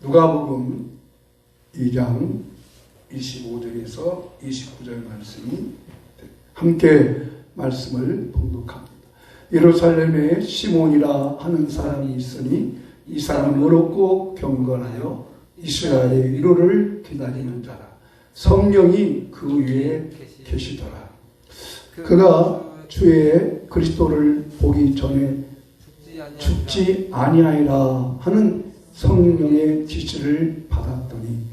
누가복음 2장 25절에서 29절 말씀이 함께 말씀을 봉독합니다. 예루살렘에 시몬이라 하는 사람이 있으니 이 사람은 어렵고 경건하여 이스라엘의 위로를 기다리는 자라. 성령이 그 위에 계시더라. 그가 주의 그리스도를 보기 전에 죽지 아니하리라 하는 성령의 지시를 받았더니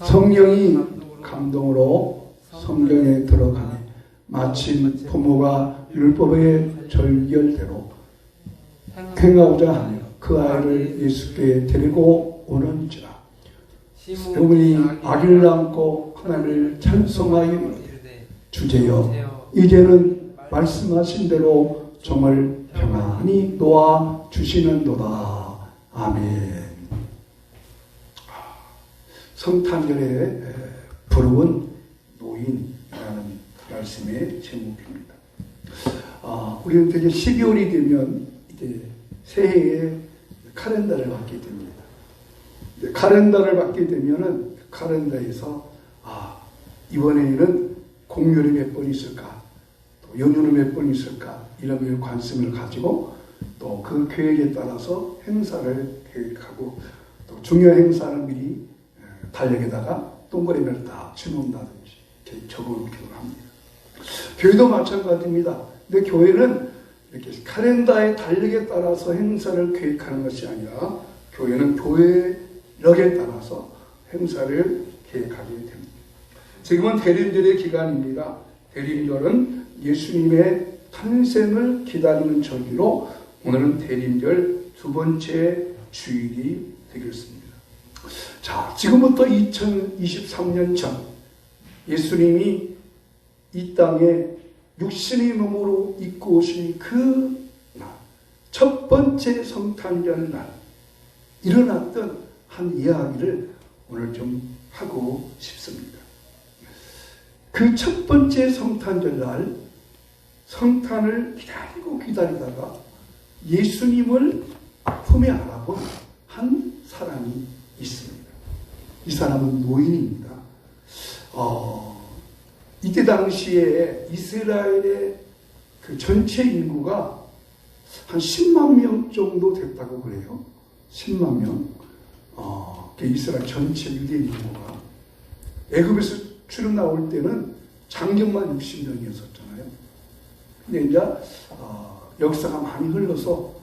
성령이 감동으로 성경에 들어가네. 마침 부모가 율법의 절결대로 행하고자 하며 그 아이를 예수께 데리고 오는지라. 시몬이 아기를 안고 하나님을 찬송하여 이르되 주제여 이제는 말씀하신 대로 정말 평안히 놓아 주시는도다. 아멘. 성탄절에 부러운 노인이라는 말씀의 제목입니다. 우리는 되게 12월이 되면 이제 새해에 카렌더를 받게 됩니다. 카렌더를 받게 되면은 카렌더에서 이번에는 공휴일이 몇 번 있을까, 또 연휴는 몇 번 있을까, 이런 관심을 가지고 또 그 계획에 따라서 행사를 계획하고 또 중요한 행사를 미리 달력에다가 동그라미를 딱 쳐놓는다든지 이렇게 적어놓기도 합니다. 교회도 마찬가지입니다. 근데 교회는 이렇게 카렌더의 달력에 따라서 행사를 계획하는 것이 아니라 교회는 교회력에 따라서 행사를 계획하게 됩니다. 지금은 대림절의 기간입니다. 대림절은 예수님의 탄생을 기다리는 절기로 오늘은 대림절 두 번째 주일이 되겠습니다. 자, 지금부터 2023년 전 예수님이 이 땅에 육신의 몸으로 입고 오신 그 날, 첫 번째 성탄절 날 일어났던 한 이야기를 오늘 좀 하고 싶습니다. 그 첫 번째 성탄절 날 성탄을 기다리다가 예수님을 품에 안아본 한 사람이 있습니다. 이 사람은 노인입니다. 이때 당시에 이스라엘의 그 전체 인구가 한 10만 명 정도 됐다고 그래요. 10만 명. 이스라엘 전체 유대인 인구가. 애굽에서 출입 나올 때는 장정만 60명이었었잖아요. 근데 이제 역사가 많이 흘러서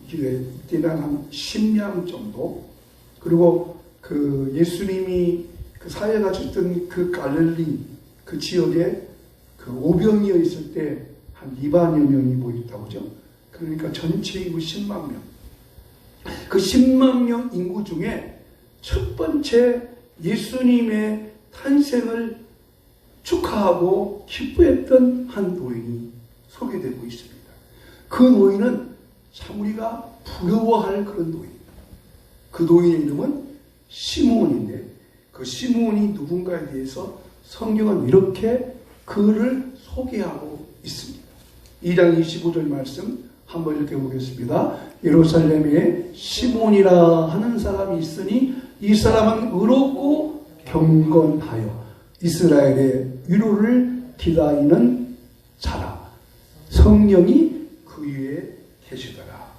이때는 한 10명 정도. 그리고 그 예수님이 그 사회가 있던 그 갈릴리 그 지역에 그 오병이어 있을 때 한 2만여 명이 모였다고 그죠? 그러니까 전체 인구 10만 명. 그 10만 명 인구 중에 첫 번째 예수님의 탄생을 축하하고 기뻐했던 한 노인이 소개되고 있습니다. 그 노인은 참 우리가 부러워할 그런 노인입니다. 그 노인의 이름은 시므온인데 그 시므온이 누군가에 대해서 성경은 이렇게 그를 소개하고 있습니다. 2장 25절 말씀 한번 읽어보겠습니다. 예루살렘에 시몬이라 하는 사람이 있으니 이 사람은 의롭고 경건하여 이스라엘의 위로를 기다리는 자라. 성령이 그 위에 계시더라.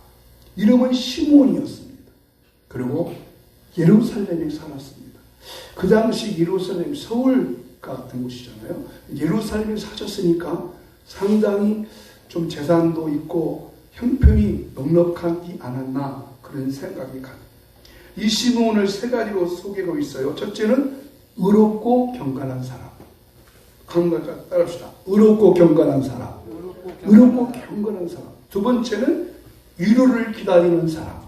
이름은 시몬이었습니다. 그리고 예루살렘에 살았습니다. 그 당시 예루살렘 서울 같은 곳이잖아요. 예루살렘에 사셨으니까 상당히 좀 재산도 있고 형편이 넉넉하지 않았나 그런 생각이 갑니다. 이 시몬을 세 가지로 소개하고 있어요. 첫째는 의롭고 경건한 사람. 따라합시다. 의롭고 경건한 사람. 의롭고 경건한 사람. 두 번째는 위로를 기다리는 사람.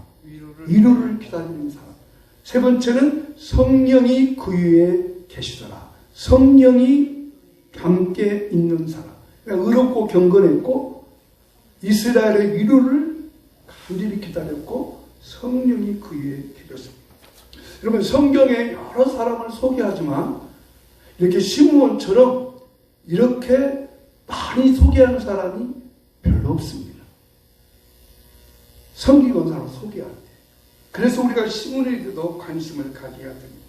위로를 기다리는 사람. 세 번째는 성령이 그 위에 계시더라. 성령이 함께 있는 사람. 그러니까 의롭고 경건했고 이스라엘의 위로를 간절히 기다렸고 성령이 그 위에 계셨습니다. 여러분 성경에 여러 사람을 소개하지만 이렇게 시므온처럼 이렇게 많이 소개하는 사람이 별로 없습니다. 성경은 사람 소개할 때 그래서 우리가 시몬에게도 관심을 가져야 됩니다.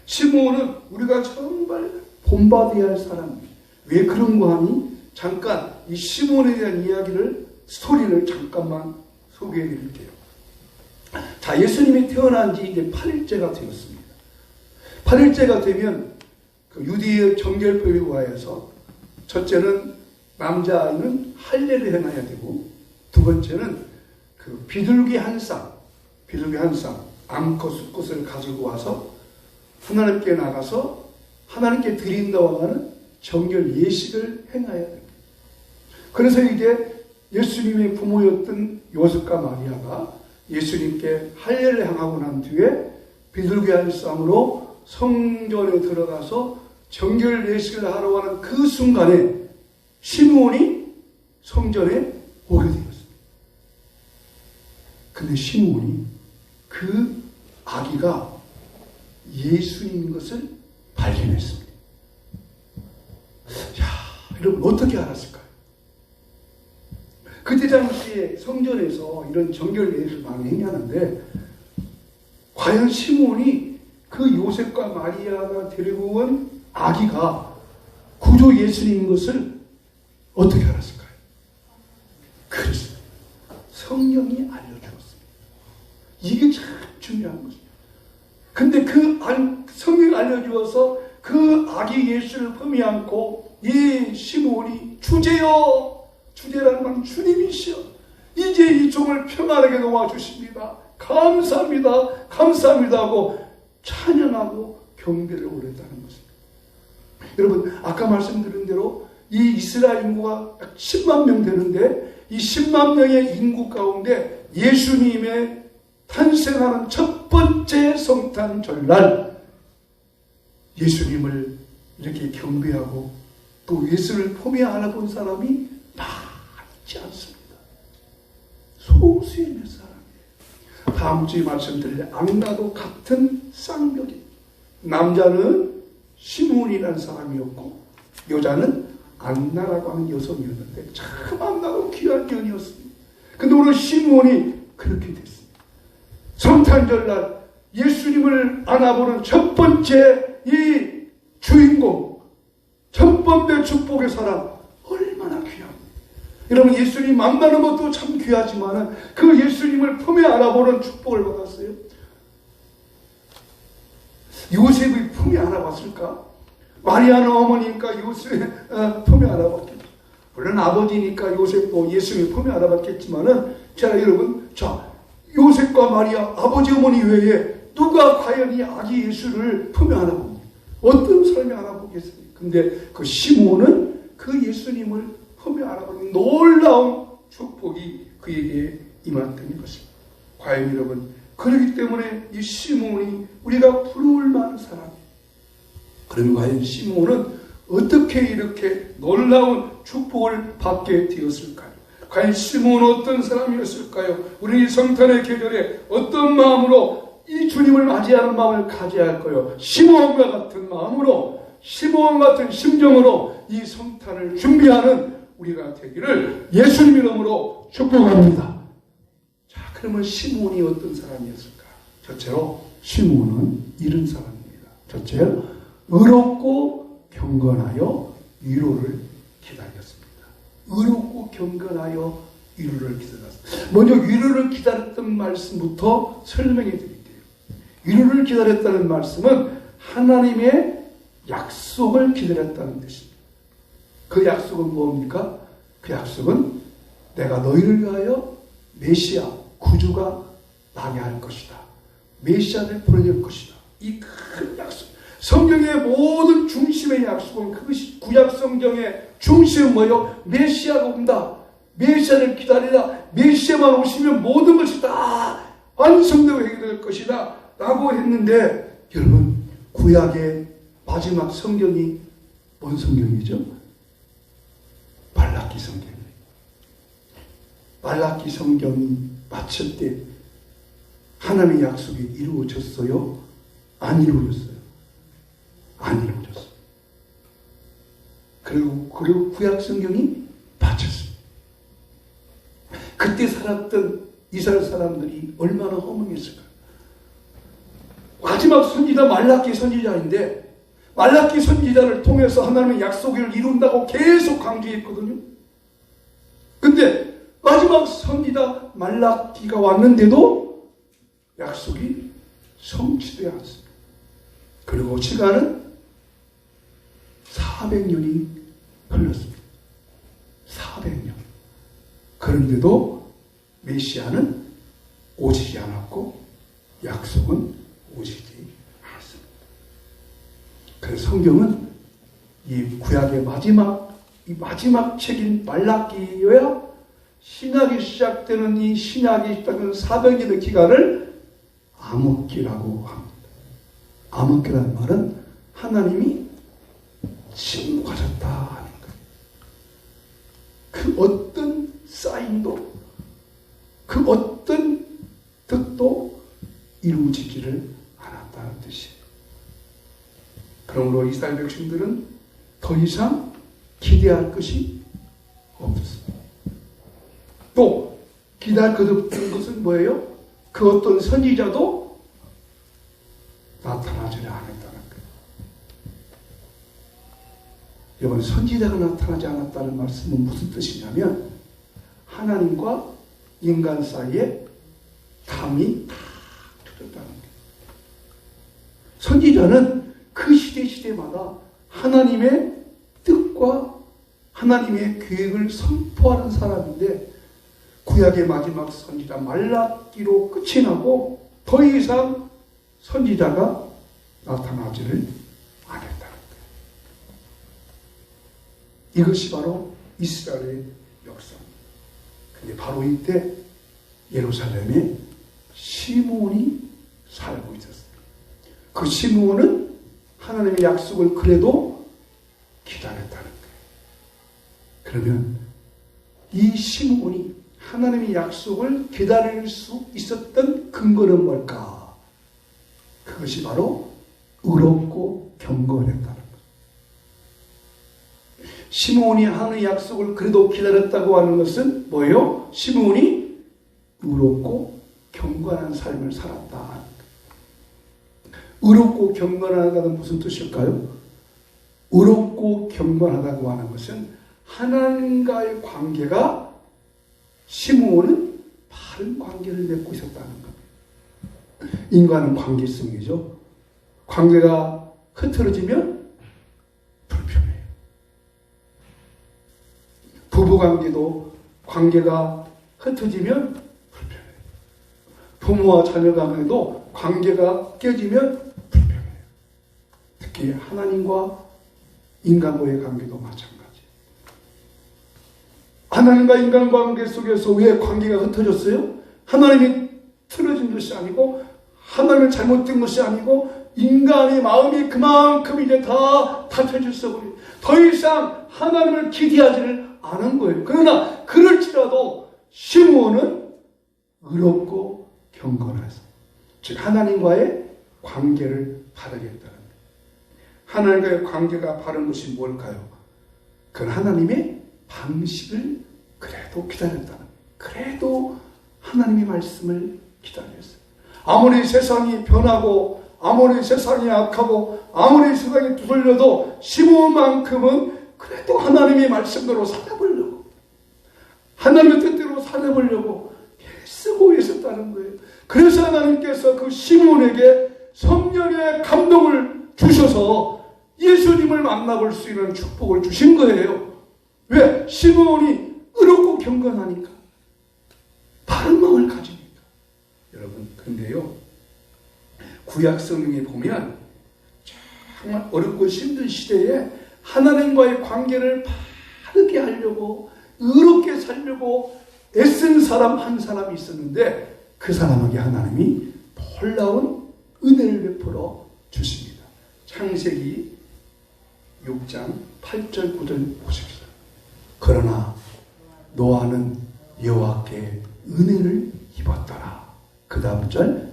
시몬은 우리가 정말 본받아야 할 사람입니다. 왜 그런 거 하니? 잠깐 이 시몬에 대한 이야기를, 스토리를 잠깐만 소개해 드릴게요. 자, 예수님이 태어난 지 이제 8일째가 되었습니다. 8일째가 되면 그 유대의 정결법에 의하여서 첫째는 남자아이는 할례를 행해야 되고, 두 번째는 그 비둘기 한 쌍, 암컷 수컷을 가지고 와서 하나님께 나가서 하나님께 드린다고 하는 정결 예식을 행해야 됩니다. 그래서 이제 예수님의 부모였던 요셉과 마리아가 예수님께 할례를 행하고 난 뒤에 비둘기 한 쌍으로 성전에 들어가서 정결 예식을 하러 가는 그 순간에 시므온이 성전에 오게 되었습니다. 근데 시므온이 그 아기가 예수님인 것을 발견했습니다. 자, 여러분 어떻게 알았을까요? 그때 당시에 성전에서 이런 정결 예식을 많이 행하는데, 과연 시므온이 그 요셉과 마리아가 데리고 온 아기가 구조 예수님인 것을 어떻게 알았을까요? 그렇습니다. 성령이 알려주었습니다. 이게 참 중요한 것입니다. 근데 그 성령이 알려주어서 그 아기 예수를 품에 안고 이 시므온이 주제여, 주제라는 건 주님이시여, 이제 이 종을 평안하게 도와주십니다. 감사합니다. 감사합니다 하고 찬양하고 경배를 올렸다는 것입니다. 여러분, 아까 말씀드린 대로 이 이스라엘 인구가 약 10만 명 되는데, 이 10만 명의 인구 가운데 예수님의 탄생하는 첫 번째 성탄 절날 예수님을 이렇게 경배하고 또 예수를 품에 안아본 사람이 많지 않습니다. 소수의 몇 사람이에요. 다음 주에 말씀드릴 안나도 같은 쌍벽입니다. 남자는 시므온이라는 사람이었고 여자는 안나라고 하는 여성이었는데 참 안나도 귀한 년이었습니다. 근데 오늘 시므온이 그렇게 됐습니다. 성탄절날 예수님을 안아보는 첫 번째 이 주인공, 첫 번째 축복의 사람, 얼마나 귀합니까? 여러분, 예수님 만나는 것도 참 귀하지만 그 예수님을 품에 안아보는 축복을 받았어요. 요셉이 품에 안아봤을까? 마리아는 어머니니까 요셉 품에 안아봤겠죠. 물론 아버지니까 요셉도 예수님의 품에 안아봤겠지만은, 자, 여러분, 자, 요셉과 마리아, 아버지 어머니 외에 누가 과연 이 아기 예수를 품에 안아봅니까? 어떤 사람이 안아보겠습니까? 근데 그 시므온은 그 예수님을 품에 안아보는 놀라운 축복이 그에게 임했던 것입니다. 과연 여러분, 그렇기 때문에 이 시므온이 우리가 부러울 만한 사람이에요. 그러면 과연 시므온은 어떻게 이렇게 놀라운 축복을 받게 되었을까요? 과연 시므온은 어떤 사람이었을까요? 우리 이 성탄의 계절에 어떤 마음으로 이 주님을 맞이하는 마음을 가져야 할까요? 시므온과 같은 마음으로, 시므온 같은 심정으로 이 성탄을 준비하는 우리가 되기를 예수님 이름으로 축복합니다. 자, 그러면 시므온이 어떤 사람이었을까? 첫째로 시므온은 이런 사람입니다. 첫째, 의롭고 경건하여 위로를 기다렸습니다. 의롭고 경건하여 위로를 기다렸습니다. 먼저 위로를 기다렸던 말씀부터 설명해 드릴게요. 위로를 기다렸다는 말씀은 하나님의 약속을 기다렸다는 뜻입니다. 그 약속은 뭡니까? 그 약속은 내가 너희를 위하여 메시아, 구주가 나게 할 것이다. 메시아를 보내줄 것이다. 이 큰 약속. 성경의 모든 중심의 약속은 그것이 구약 성경의 중심은 뭐예요? 메시아가 온다. 메시아를 기다리라. 메시아만 오시면 모든 것이 다 완성되고 해결될 것이다 라고 했는데, 여러분, 구약의 마지막 성경이 뭔 성경이죠? 말라기 성경이에요. 말라기 성경이 마칠 때 하나님의 약속이 이루어졌어요? 안 이루어졌어요? 안 이루어졌어요. 그리고 구약 성경이 마쳤습니다. 그때 살았던 이스라엘 사람들이 얼마나 허망했을까요? 마지막 선지자 말라기 선지자인데 말라기 선지자를 통해서 하나님의 약속을 이룬다고 계속 강조했거든요. 근데 마지막 선지자 말라기가 왔는데도 약속이 성취되지 않습니다. 그리고 시간은 400년이 흘렀습니다. 400년. 그런데도 메시아는 오시지 않았고 약속은 오시지 않았습니다. 그래서 성경은 이 구약의 마지막 책인 말라기여야 신약이 시작되는 이 신약이 시작되는 400년의 기간을 암흑기라고 합니다. 암흑기라는 말은 하나님이 침묵하셨다 하는 거예요. 그 어떤 사인도 그 어떤 뜻도 이루어지지를 않았다는 뜻이에요. 그러므로 이스라엘 백성들은 더 이상 기대할 것이 없었습니다. 또 기대할 것 없던 것은 뭐예요? 그 어떤 선지자도 나타나지 않았다는 거예요. 여러분, 선지자가 나타나지 않았다는 말씀은 무슨 뜻이냐면 하나님과 인간 사이에 담이 다 터졌다는 거예요. 선지자는 그 시대마다 하나님의 뜻과 하나님의 계획을 선포하는 사람인데 구약의 마지막 선지자 말라기로 끝이 나고 더 이상 선지자가 나타나지를 않았다는 거예요. 이것이 바로 이스라엘의 역사입니다. 근데 바로 이때 예루살렘에 시므온이 살고 있었습니다. 그 시므온은 하나님의 약속을 그래도 기다렸다는 거예요. 그러면 이 시므온이 하나님의 약속을 기다릴 수 있었던 근거는 뭘까? 그것이 바로 의롭고 경건했다는 거예요. 시므온이 하나님의 약속을 그래도 기다렸다고 하는 것은 뭐예요? 시므온이 의롭고 경건한 삶을 살았다. 의롭고 경건하다는 무슨 뜻일까요? 의롭고 경건하다고 하는 것은 하나님과의 관계가 시므온은 바른 관계를 맺고 있었다는 겁니다. 인간은 관계성이죠. 관계가 흐트러지면 불편해요. 부부관계도 관계가 흩어지면 불편해요. 부모와 자녀 관계도 관계가 깨지면 불편해요. 특히 하나님과 인간과의 관계도 마찬가지예요. 하나님과 인간 관계 속에서 왜 관계가 흩어졌어요? 하나님이 틀어진 것이 아니고 하나님을 잘못된 것이 아니고 인간의 마음이 그만큼 이제 다 닫혀졌어 버려요. 더 이상 하나님을 기대하지를 않은 거예요. 그러나 그럴지라도 시므온은 의롭고 경건해서 즉 하나님과의 관계를 바르겠다는 거예요. 하나님과의 관계가 바른 것이 뭘까요? 그건 하나님의 방식을 그래도 기다렸다는 거예요. 그래도 하나님의 말씀을 기다렸어요. 아무리 세상이 변하고 아무리 세상이 악하고 아무리 세상이 두들려도 시므온만큼은 그래도 하나님의 말씀대로 살아보려고 하나님의 뜻대로 살아보려고 애쓰고 있었다는 거예요. 그래서 하나님께서 그 시므온에게 성령의 감동을 주셔서 예수님을 만나볼 수 있는 축복을 주신 거예요. 왜? 시므온이 의롭고 경건하니까. 바른 마음을 가지니까. 여러분, 근데요, 구약 성경에 보면 정말 어렵고 힘든 시대에 하나님과의 관계를 바르게 하려고 의롭게 살려고 애쓴 사람 한 사람이 있었는데 그 사람에게 하나님이 놀라운 은혜를 베풀어 주십니다. 창세기 6장 8절 9절 보십시오. 그러나 노아는 여호와께 은혜를 입었더라. 그 다음 절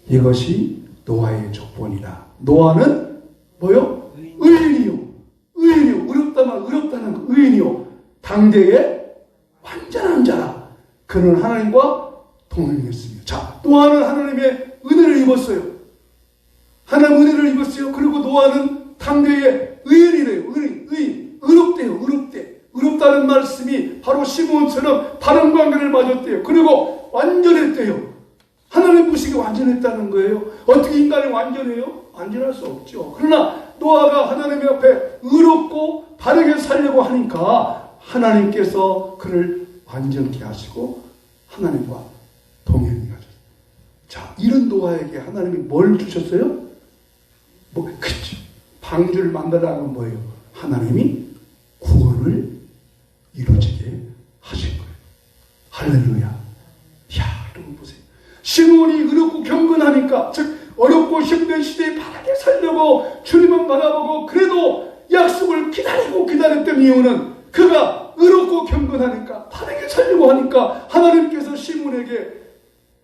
이것이 노아의 조건이라. 노아는 뭐요? 의인이요. 의롭다만 의롭다는 거. 의인이요. 당대의 완전한 자라. 그는 하나님과 동행했습니다. 자, 노아는 하나님의 은혜를 입었어요. 하나님 은혜를 입었어요. 그리고 노아는 당대의 의인이래요. 의롭대요. 의롭다는 말씀이 바로 시므온처럼 바른 관계를 맺었대요. 그리고 완전했대요. 하나님 보시기에 완전했다는 거예요. 어떻게 인간이 완전해요? 완전할 수 없죠. 그러나 노아가 하나님 앞에 의롭고 바르게 살려고 하니까 하나님께서 그를 완전케 하시고 하나님과 동행이 하셨어요. 자, 이런 노아에게 하나님이 뭘 주셨어요? 그렇죠. 방주를 만들라는 뭐예요? 하나님이 구원을 이루어지게 하신 거예요. 할렐루야. 야, 여러분 보세요. 시므온이 의롭고 경건하니까, 즉 어렵고 힘든 시대에 바르게 살려고 주님은 바라보고 그래도 약속을 기다렸던 이유는 그가 의롭고 경건하니까 바르게 살려고 하니까 하나님께서 시므온에게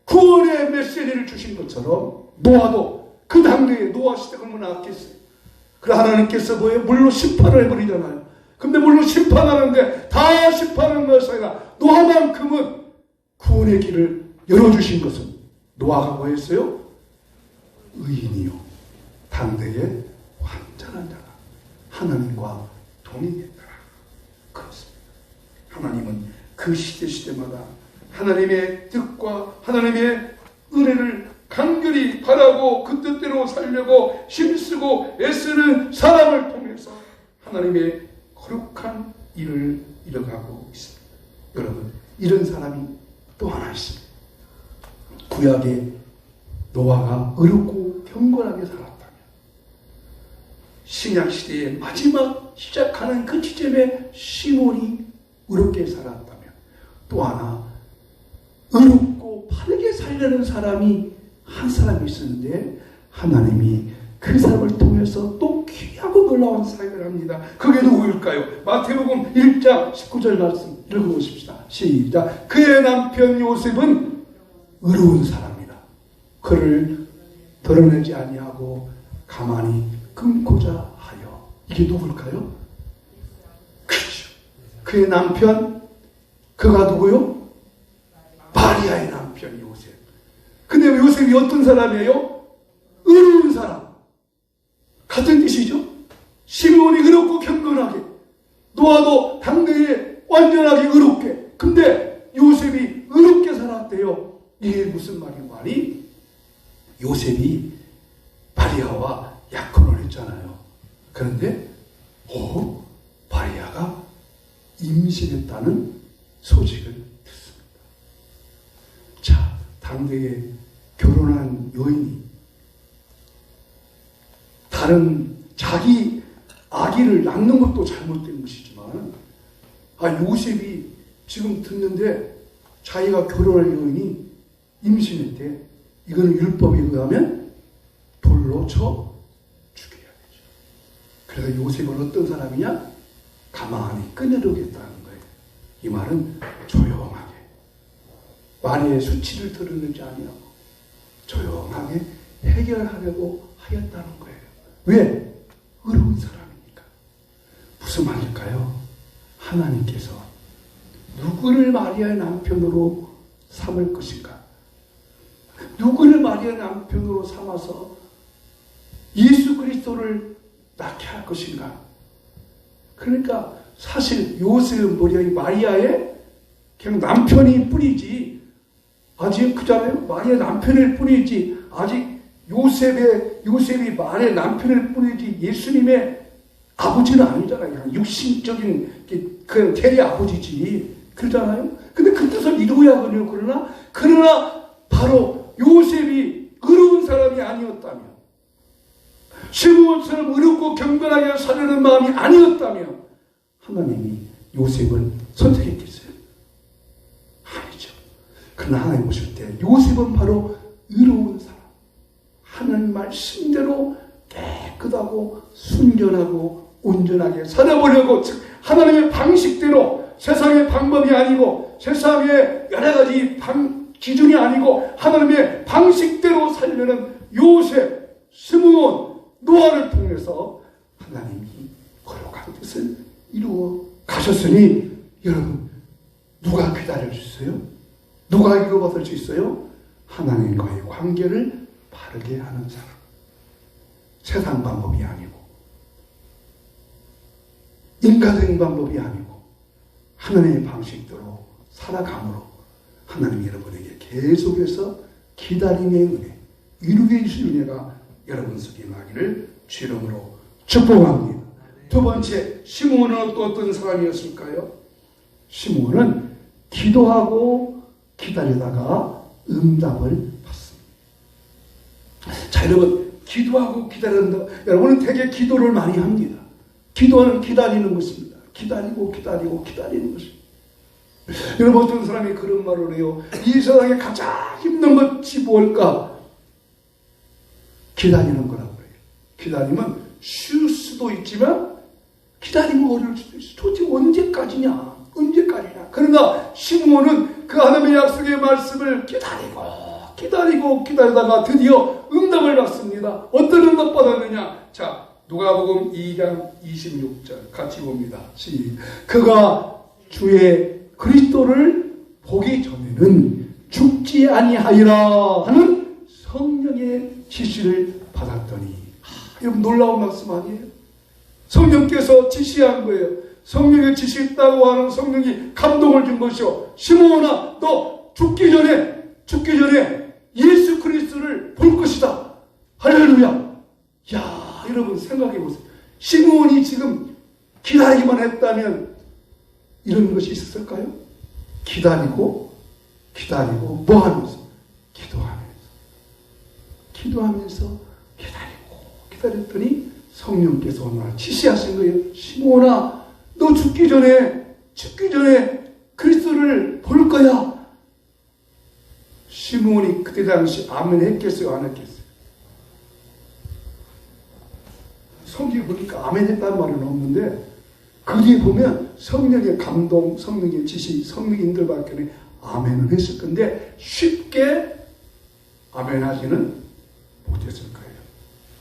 구원의 메시지를 주신 것처럼 노아도 그 당대에 노아 시대가 얼마나 악했어요. 그래 하나님께서 뭐예요? 물로 심판을 해버리잖아요. 근데 물로 심판하는데 다 심판하는 것이 아니라 노아만큼은 구원의 길을 열어주신 것은 노아가 뭐였어요? 의인이요. 당대의 완전한 자가 하나님과 동행했더라. 그렇습니다. 하나님은 그 시대마다 하나님의 뜻과 하나님의 은혜를 간절히 바라고 그 뜻대로 살려고 힘쓰고 애쓰는 사람을 통해서 하나님의 거룩한 일을 이뤄가고 있습니다. 여러분, 이런 사람이 또 하나 있습니다. 구약의 노아가 의롭고 경건하게 살았다면 신약시대의 마지막 시작하는 그 지점에 시몬이 의롭게 살았다면 또 하나 의롭고 바르게 살려는 사람이 한 사람이 있었는데 하나님이 그 사람을 통해서 또 귀하고 놀라운 사역을 합니다. 그게 누구일까요? 마태복음 1장 19절 말씀 읽어보십시다. 시작. 그의 남편 요셉은 의로운 사람이라 그를 드러내지 아니하고 가만히 끊고자 하여. 이게 누굴까요? 그렇죠. 그의 남편, 그가 누구요? 마리아의 남편 요셉. 근데 요셉이 어떤 사람이에요? 의로운 사람. 같은 뜻이죠. 시므온이 의롭고 경건하게, 노아도 당대에 완전하게 의롭게. 근데 요셉이 의롭게 살았대요. 이게 무슨 말이? 요셉이 마리아와 약혼을 했잖아요. 그런데 마리아가 임신했다는 소식을 듣습니다. 자, 당대에 결혼한 여인이 다른 자기 아기를 낳는 것도 잘못된 것이지만 요셉이 지금 듣는데 자기가 결혼할 여인이 임신했대. 이거는 율법에 의하면 돌로 쳐 죽여야 되죠. 그래서 요셉은 어떤 사람이냐? 가만히 끊어두겠다는 거예요. 이 말은 조용하게 마리아의 수치를 드러내지 아니하고 조용하게 해결하려고 하였다는 거예요. 왜? 의로운 사람이니까. 무슨 말일까요? 하나님께서 누구를 마리아의 남편으로 삼을 것인가? 누구를 마리아의 남편으로 삼아서 예수 그리스도를 낳게 할 것인가? 그러니까 사실 요셉은 마리아의 그냥 남편일 뿐이지, 아직 그잖아요. 마리아의 남편일 뿐이지, 아직 요셉이 마리아의 남편일 뿐이지 예수님의 아버지는 아니잖아요. 그냥 육신적인 그 대리 아버지지. 그러잖아요. 근데 그 뜻을 이루어야 하거든요. 그러나 바로 요셉이 의로운 사람이 아니었다면, 시므온처럼 의롭고 경건하게 살려는 마음이 아니었다면 하나님이 요셉을 선택했겠어요? 아니죠. 그러나 하나님 보실 때 요셉은 바로 의로운 사람, 하나님 말씀대로 깨끗하고 순전하고 온전하게 살아보려고, 즉 하나님의 방식대로, 세상의 방법이 아니고 세상의 여러 가지 기준이 아니고 하나님의 방식대로 살려는 요셉, 시므온, 노아를 통해서 하나님이 거룩한 뜻을 이루어 가셨으니, 여러분 누가 기다릴 수 있어요? 누가 이루어받을 수 있어요? 하나님과의 관계를 바르게 하는 사람. 세상 방법이 아니고 인간적인 방법이 아니고 하나님의 방식대로 살아감으로 하나님이 여러분에게 계속해서 기다림의 은혜, 이루게 주실 은혜가 여러분 속에 임하기를 주 이름으로 축복합니다. 두 번째, 시므온은 또 어떤 사람이었을까요? 시므온은 기도하고 기다리다가 응답을 받습니다. 자, 여러분, 기도하고 기다린다. 여러분은 되게 기도를 많이 합니다. 기도는 기다리는 것입니다. 기다리고 기다리고 기다리는 것입니다. 여러분, 어떤 사람이 그런 말을 해요. 이 세상에 가장 힘든 것이 뭘까? 기다리는 거라고 해요. 기다리면 쉴 수도 있지만 기다리면 어려울 수도 있어. 도대체 언제까지냐? 언제까지냐? 그러나 시므온은 그 하나님의 약속의 말씀을 기다리다가 드디어 응답을 받습니다. 어떤 응답 받았느냐? 자, 누가복음 2장 26절 같이 봅니다. 그가 주의 그리스도를 보기 전에는 죽지 아니하리라 하는 성령의 지시를 받았더니, 여러분 놀라운 말씀 아니에요? 성령께서 지시한 거예요. 성령의 지시했다고 하는 성령이 감동을 준 것이요. 시므온아, 너 죽기 전에 예수 그리스도를 볼 것이다. 할렐루야. 야, 여러분 생각해 보세요. 시므온이 지금 기다리기만 했다면 이런 것이 있었을까요? 기다리고 뭐 하면서? 기도하면서 기다렸더니 성령께서 오늘 지시하신 거예요. 시므온아, 너 죽기 전에 그리스도를 볼 거야. 시므온이 그때 당시 아멘 했겠어요, 안 했겠어요? 성경에 보니까 아멘 했다는 말은 없는데 그 뒤에 보면 성령의 감동, 성령의 지시, 성령의 인들 밖에 아멘은 했을 건데 쉽게 아멘하지는 못했을 거예요.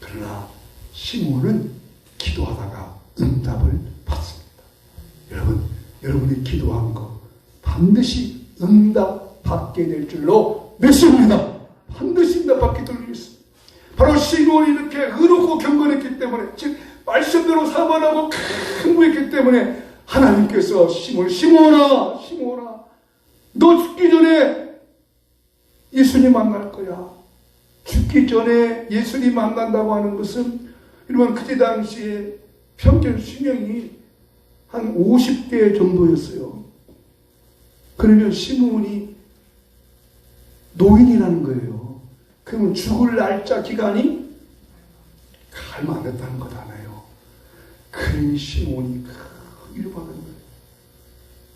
그러나 시므온은 기도하다가 응답을 받습니다. 여러분이 기도한 거 반드시 응답 받게 될 줄로 믿습니다. 반드시 응답 받게 될 줄로 믿습니다. 바로 시므온이 이렇게 의롭고 경건했기 때문에, 즉 말씀대로 사모하고 강구했기 때문에 하나님께서 시므온아, 너 죽기 전에 예수님 만날 거야. 죽기 전에 예수님 만난다고 하는 것은, 여러분 그때 당시에 평균 수명이 한 50대 정도였어요. 그러면 시므온이 노인이라는 거예요. 그러면 죽을 날짜 기간이 얼마 안 됐다는 거잖아요. 그러니 시므온이 위로받은 거예요.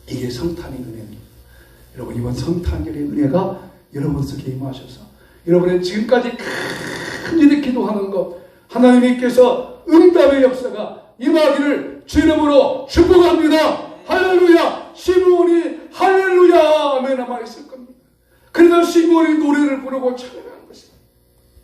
이게 성탄의 은혜입니다. 여러분, 이번 성탄절의 은혜가 여러분 속에 임하셔서 여러분의 지금까지 큰 일을 기도하는 것, 하나님께서 응답의 역사가 임하기를 주 이름으로 축복합니다. 할렐루야. 시므온이 할렐루야 아멘 아마 했을 겁니다. 그래서 시므온이 노래를 부르고 찬양한 것입니다.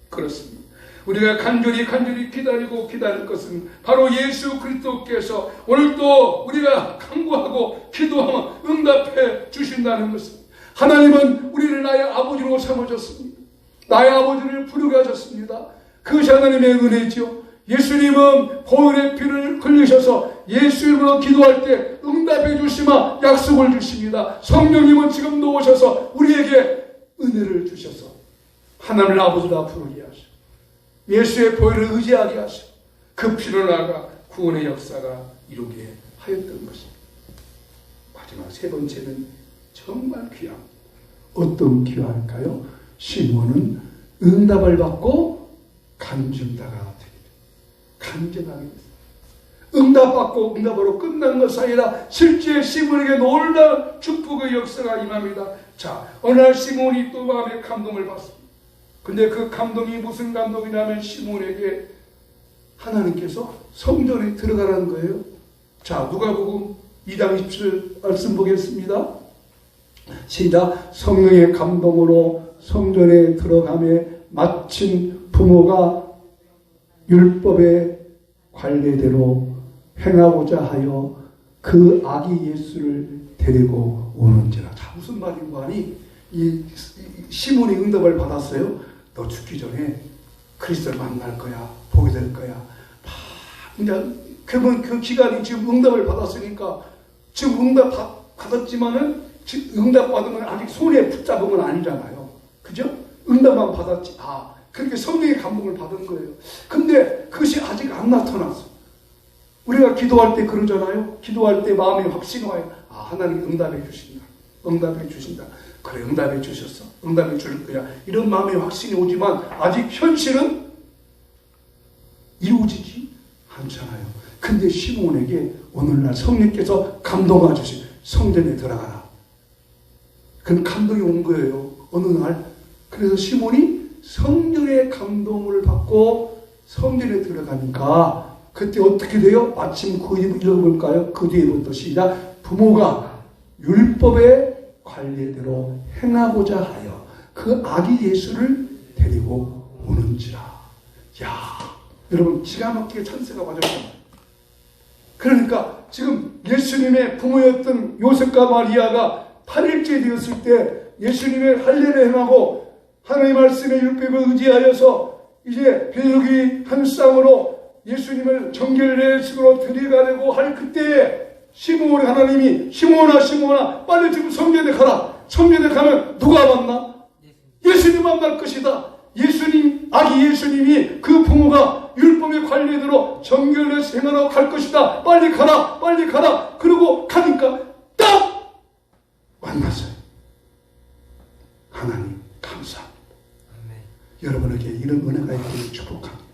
그렇습니다. 우리가 간절히 기다리고 기다릴 것은 바로 예수 그리스도께서 오늘도 우리가 간구하고 기도하면 응답해 주신다는 것입니다. 하나님은 우리를 나의 아버지로 삼으셨습니다. 나의 아버지를 부르게 하셨습니다. 그것이 하나님의 은혜지요. 예수님은 보혈의 피를 흘리셔서 예수 이름으로 기도할 때 응답해 주시마 약속을 주십니다. 성령님은 지금도 오셔서 우리에게 은혜를 주셔서 하나님을 아버지라 부르게 하시고 예수의 보혈을 의지하게 하시고 그 피로 나아가 구원의 역사가 이루게 하였던 것입니다. 마지막 세 번째는 정말 귀한, 어떤 귀할까요? 시므온은 응답을 받고 간증자가 되게 간증하게 됐습니다. 응답받고 응답으로 끝난 것이 아니라 실제 시므온에게 놀라운 축복의 역사가 임합니다. 자, 어느 날 시므온이 또 마음의 감동을 받습니다. 근데 그 감동이 무슨 감동이냐면 시므온에게 하나님께서 성전에 들어가라는 거예요. 자, 누가복음 2장 27절 말씀 보겠습니다. 시작. 성령의 감동으로 성전에 들어가매 마침 부모가 율법의 관례대로 행하고자 하여 그 아기 예수를 데리고 오는지라. 자, 무슨 말인고 하니 이 시므온이 응답을 받았어요. 너 죽기 전에 그리스도를 만날 거야. 보게 될 거야. 이제 그러면 그 기간이 지금 응답을 받았으니까 지금 응답 받았지만은 지금 응답 받으면 아직 손에 붙잡은 건 아니잖아요. 그죠? 응답만 받았지. 그렇게 성령의 감동을 받은 거예요. 근데 그것이 아직 안 나타났어. 우리가 기도할 때 그러잖아요. 기도할 때 마음에 확신이 와요. 하나님 응답해 주신다. 응답해 주신다. 그래, 응답해 주셨어. 응답해 줄 거야. 이런 마음에 확신이 오지만 아직 현실은 이루어지지 않잖아요. 근데 시몬에게 오늘날 성령께서 감동하 주신 성전에 들어가라. 그런 감동이 온 거예요. 어느 날. 그래서 시몬이 성령의 감동을 받고 성전에 들어가니까 그때 어떻게 돼요? 마침 그 읽어볼까요? 그 뒤에부터 시작. 부모가 율법의 관례대로 행하고자 하여 그 아기 예수를 데리고 오는지라. 여러분 기가 막히게 찬스가 맞았잖아요. 그러니까 지금 예수님의 부모였던 요셉과 마리아가 8일째 되었을 때 예수님의 할례를 행하고 하나님의 말씀의 율법에 의지하여서 이제 배우기 한 쌍으로 예수님을 정결례식으로 들여가려고 할 그때에 시므온의 하나님이 시므온아 빨리 지금 성전에 가라. 성전에 가면 누가 만나? 예수님 만날 것이다. 예수님, 아기 예수님이 그 부모가 율법의 관례대로 정결례식 행하러 갈 것이다. 빨리 가라. 그러고 가니까 딱 만났어요. 하나님 감사합니다. 여러분에게 이런 은혜가 있기를 축복합니다.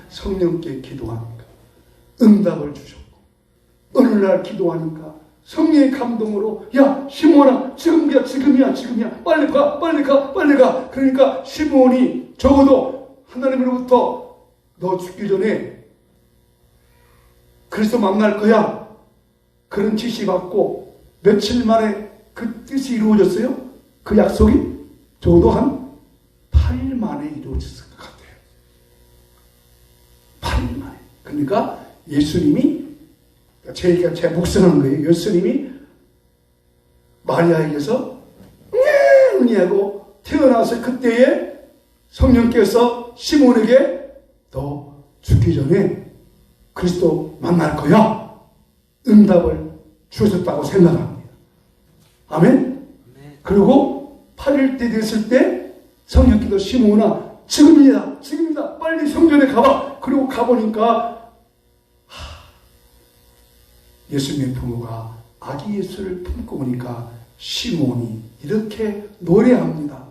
성령께 기도하니까 응답을 주셨고 어느 날 기도하니까 성령의 감동으로 시몬아 지금이야 빨리 가 그러니까 시몬이 적어도 하나님으로부터 너 죽기 전에 그리스도 만날 거야 그런 지시 받고 며칠 만에 그 뜻이 이루어졌어요. 그 약속이 적어도 한 8일 만에 이루어졌을 것 같아요. 8일 만에. 그러니까 예수님이 제 묵상한 거예요. 예수님이 마리아에게서 응애하고 태어나서 그때에 성령께서 시몬에게 너 죽기 전에 그리스도 만날 거야. 응답을 주셨다고 생각합니다. 아멘? 그리고 8일 때 됐을 때 성령께서 시몬아 지금이다 빨리 성전에 가봐. 그리고 가보니까 예수님의 부모가 아기 예수를 품고 오니까 시몬이 이렇게 노래합니다.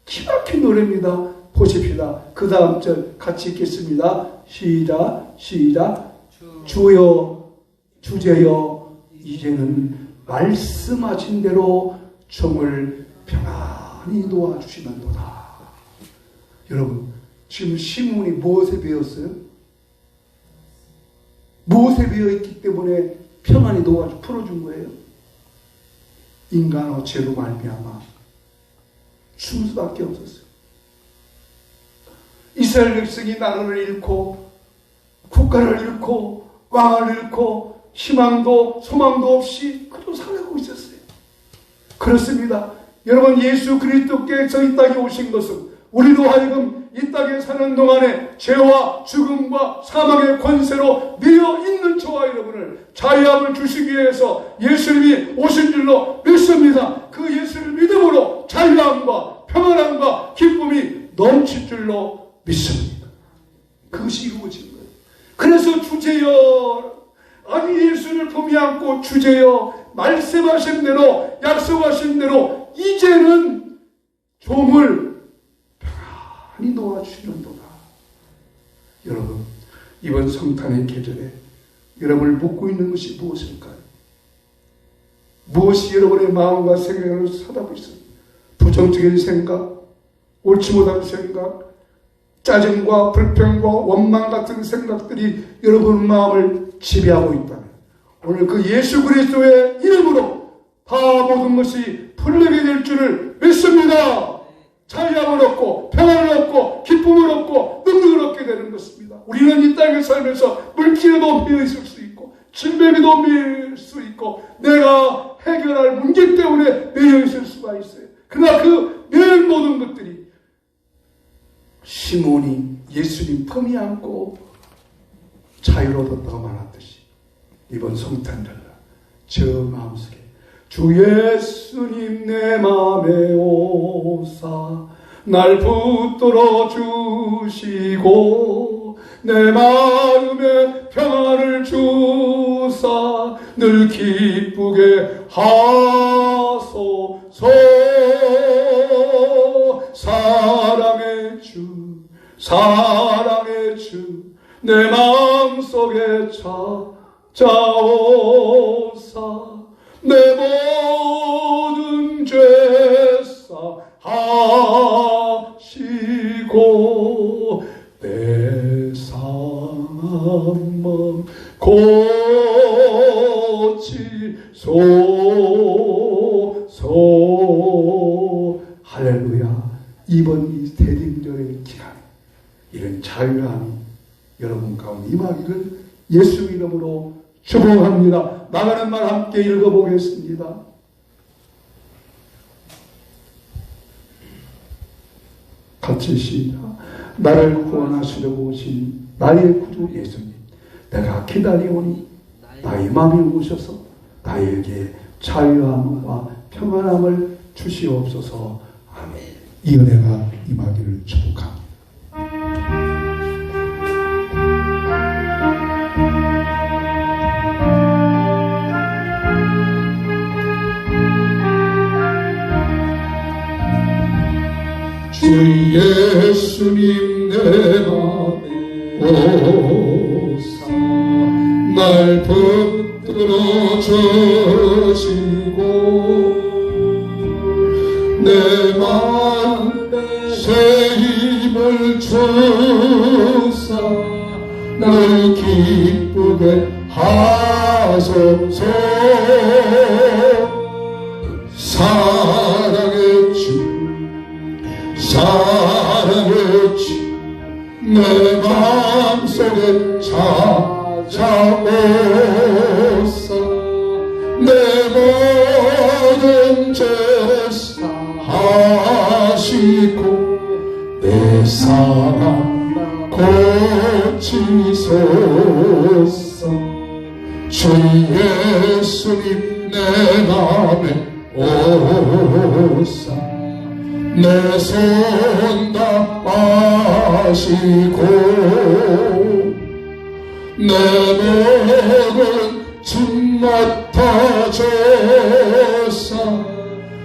기막힌 노래입니다. 보십시다. 그 다음 절 같이 읽겠습니다. 시작 주여 주제여 이제는 말씀하신 대로 종을 평안히 도와주시는도다. 여러분 지금 시몬이 무엇에 배웠어요? 무엇에 배어있기 때문에 평안히 도와주 풀어준 거예요? 인간의 죄로 말미암아 죽을 수밖에 없었어요. 이스라엘 백성이 나라를 잃고 국가를 잃고 왕을 잃고 희망도 소망도 없이 그저 살아가고 있었어요. 그렇습니다. 여러분 예수 그리스도께서 이 땅에 오신 것은 우리도 하여금 이 땅에 사는 동안에 죄와 죽음과 사망의 권세로 매여 있는 저와 여러분을 자유함을 주시기 위해서 예수님이 오신 줄로 믿습니다. 그 예수를 믿음으로 자유함과 평안함과 기쁨이 넘칠 줄로 믿습니다. 그것이 이루어진 거예요. 그래서 주제여 아기 예수를 품에 안고 주제여 말씀하신 대로 약속하신 대로 이제는 종을 많이 도와주시는도다. 여러분 이번 성탄의 계절에 여러분을 묻고 있는 것이 무엇일까요? 무엇이 여러분의 마음과 생각을 사다고 있습니까? 부정적인 생각, 옳지 못한 생각, 짜증과 불평과 원망 같은 생각들이 여러분 마음을 지배하고 있다면 오늘 그 예수 그리스도의 이름으로 다 모든 것이 풀리게 될 줄을 믿습니다. 자유함을 얻고 평안을 얻고 기쁨을 얻고 능력을 얻게 되는 것입니다. 우리는 이 땅에 살면서 물질에도 매여 있을 수 있고 질병에도 매여 있을 수 있고 내가 해결할 문제 때문에 매여 있을 수가 있어요. 그러나 그 매일 모든 것들이 시몬이 예수님 품이 안고 자유를 얻었다고 말했듯이 이번 성탄절날 저 마음속에 주 예수님 내 맘에 오사 날 붙들어 주시고 내 마음에 평안을 주사 늘 기쁘게 하소서. 사랑의 주 사랑의 주 내 마음속에 찾아오사 내 모든 죄 사하시고 내 상한 마음 고치소서. 할렐루야. 이번 이 대림절의 기간 이런 자유함이 여러분 가운데 임하기를 예수 이름으로 축복합니다. 나가는 말 함께 읽어보겠습니다. 같이 시작. 나를 구원하시려고 오신 나의 구주 예수님, 내가 기다리오니 나의 마음이 오셔서 나에게 자유함과 평안함을 주시옵소서. 아멘. 이 은혜가 임하기를 축복합니다. 주 예수님 내 맘에 오사 날 붙들어 주시고 내 마음에 새 힘을 주사 날 기쁘게 하소서. 사랑의 주 사랑의 주 내 마음속에 찾아오사 내 모든 죄 사하시고 내 사랑 고치소서. 주 예수님 내 맘에 오사 내 손 담아시고 내 목은 짐 맡아줘서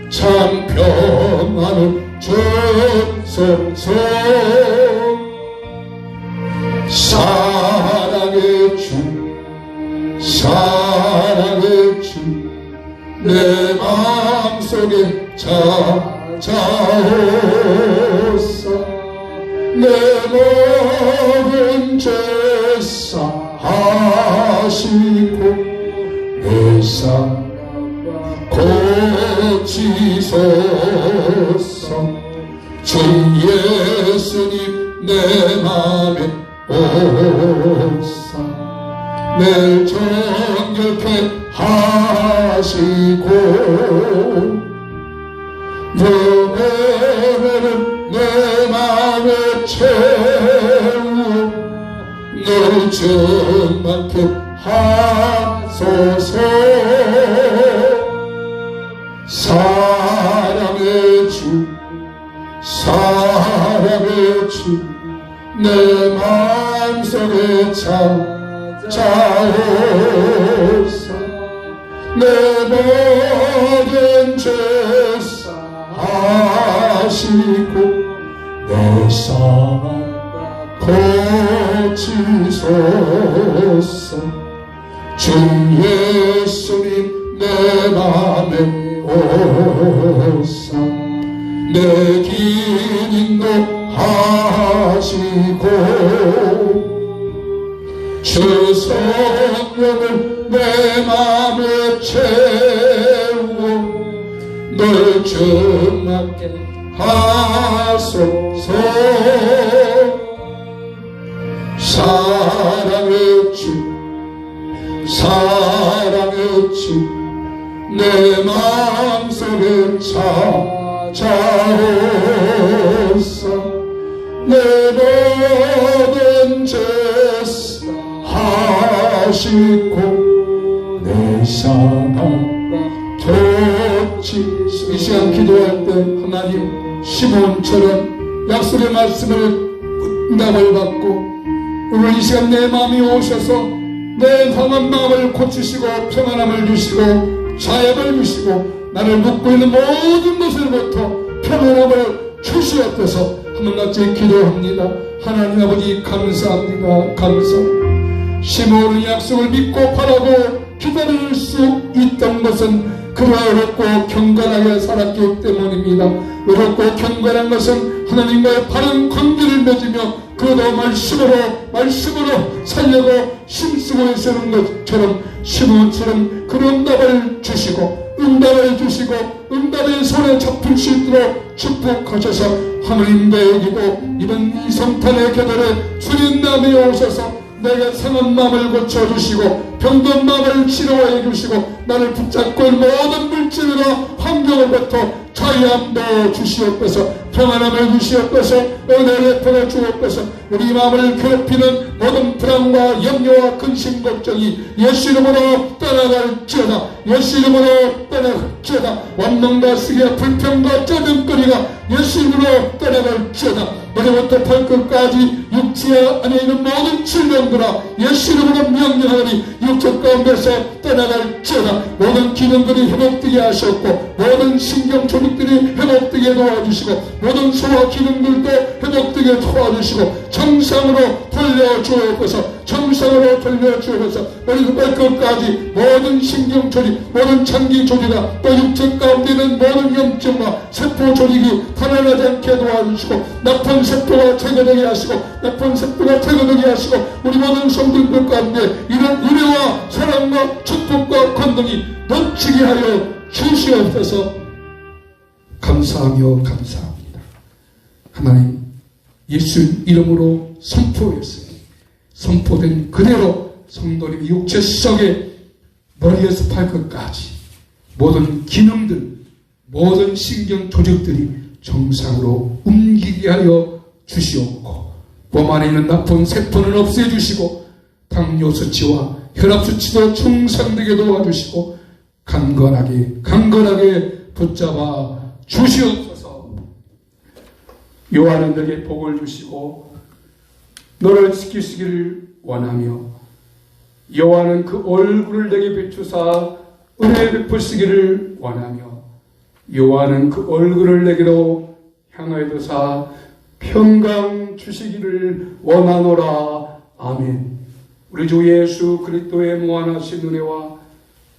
참 평안을 주소서. 사랑의 주 사랑의 주 내 마음속에 찾아오사 내 모든 죄 사하시고 내 삶 고치소서. 주 예수님 내 맘에 오사 내 정결케 하시고 너를 내 맘에 채우어 늘 충만케 하소서. 사랑의 주 사랑의 주 내 마음속에 찾아오사 내 모든 죄 사하시고 내 사랑 고치소서. 주 예수님 내 맘에 오사 내 긴 인도하시고 주 성령을 내 맘에 채우어 늘 충만케 하소서. 사랑의 주 사랑의 주 내 마음속에 찾아오사 내 모든 죄 사하시고 내 상한 도치시고. 이 시간 기도할 때 하나님 시몬처럼 약속의 말씀을 응답을 받고 오늘 이 시간 내 마음이 오셔서 내 상한 마음을 고치시고 평안함을 주시고 자약을 주시고 나를 묶고 있는 모든 것으로부터 평안함을 주시옵소서. 한번 같이 기도합니다. 하나님 아버지 감사합니다. 감사합니다. 시몬의 약속을 믿고 바라고 기다릴 수 있던 것은 그가 어렵고 경건하게 살았기 때문입니다. 어렵고 경건한 것은 하나님과의 바른 관계를 맺으며 그도 말씀으로 살려고 힘쓰고 있는 것처럼 시몬처럼 그 응답을 주시고 응답의 손에 잡힐 수 있도록 축복하셔서 하나님 내기도 이번 이 성탄의 계절에 주님 남이 오셔서 내게 상한 마음을 고쳐주시고 병든 마음을 치료해 주시고 나를 붙잡고 있는 모든 물질과 환경으로부터 자유함도 주시옵소서. 평안함을 주시옵소서. 은혜를 베풀어 주옵소서. 우리 마음을 괴롭히는 모든 불안과 염려와 근심 걱정이 예수 이름으로 떠나갈지어다. 예수 이름으로 떠나갈지어다. 원망과 시기와 불평과 짜증거리가 예수 이름으로 떠나갈지어다. 머리부터 발끝까지 육체 안에 있는 모든 질병들아 예수 이름으로 명령하니 육체 가운데서 떠나갈지어다. 모든 기능들이 회복되게 하셨고 모든 신경 조직들이 회복되게 도와주시고 모든 소화 기능들도 회복되게 도와주시고 정상으로 돌려주옵소서. 정상으로 돌려주옵소서. 머리부터 발끝까지 모든 신경 조직 모든 장기 조직과 또 육체 가운데 있는 모든 염증과 세포 조직이 달아나지 않게 도와주시고 나쁜 세포가 제거되게 하시고 나쁜 세포가 제거되게 하시고 우리 모든 성도들 가운데 이런 은혜와 사랑과 축복과 권능이 넘치게 하여 주시옵소서. 감사하며 감사합니다. 하나님 예수 이름으로 선포했으니 선포된 그대로 성도님 육체 속에 머리에서 발끝까지 모든 기능들 모든 신경 조직들이 정상으로 움직이게 하여 주시옵고 몸 안에 있는 나쁜 세포는 없애주시고 당뇨 수치와 혈압 수치도 정상되게 도와주시고 강건하게 붙잡아 주시옵소서. 요한은 너에게 복을 주시고 너를 지키시기를 원하며 여호와는 그 얼굴을 내게 비추사 은혜 베푸시기를 원하며 여호와는 그 얼굴을 내게로 향하여 두사 평강 주시기를 원하노라. 아멘. 우리 주 예수 그리스도의 무한하신 은혜와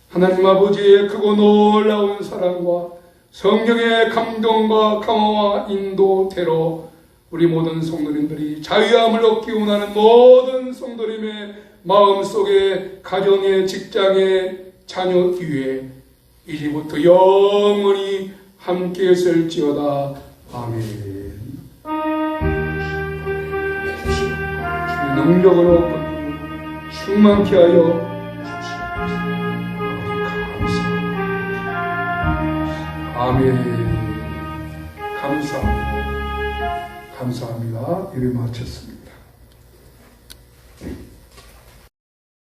하나님 아버지의 크고 놀라운 사랑과 성령의 감동과 강화와 인도대로 우리 모든 성도님들이 자유함을 얻기 원하는 모든 성도님의 마음속에 가정에 직장에 자녀 위에 이제부터 영원히 함께 있을지어다. 아멘. 주의 능력으로 충만케 하여 아멘. 감사합니다. 예배 마쳤습니다.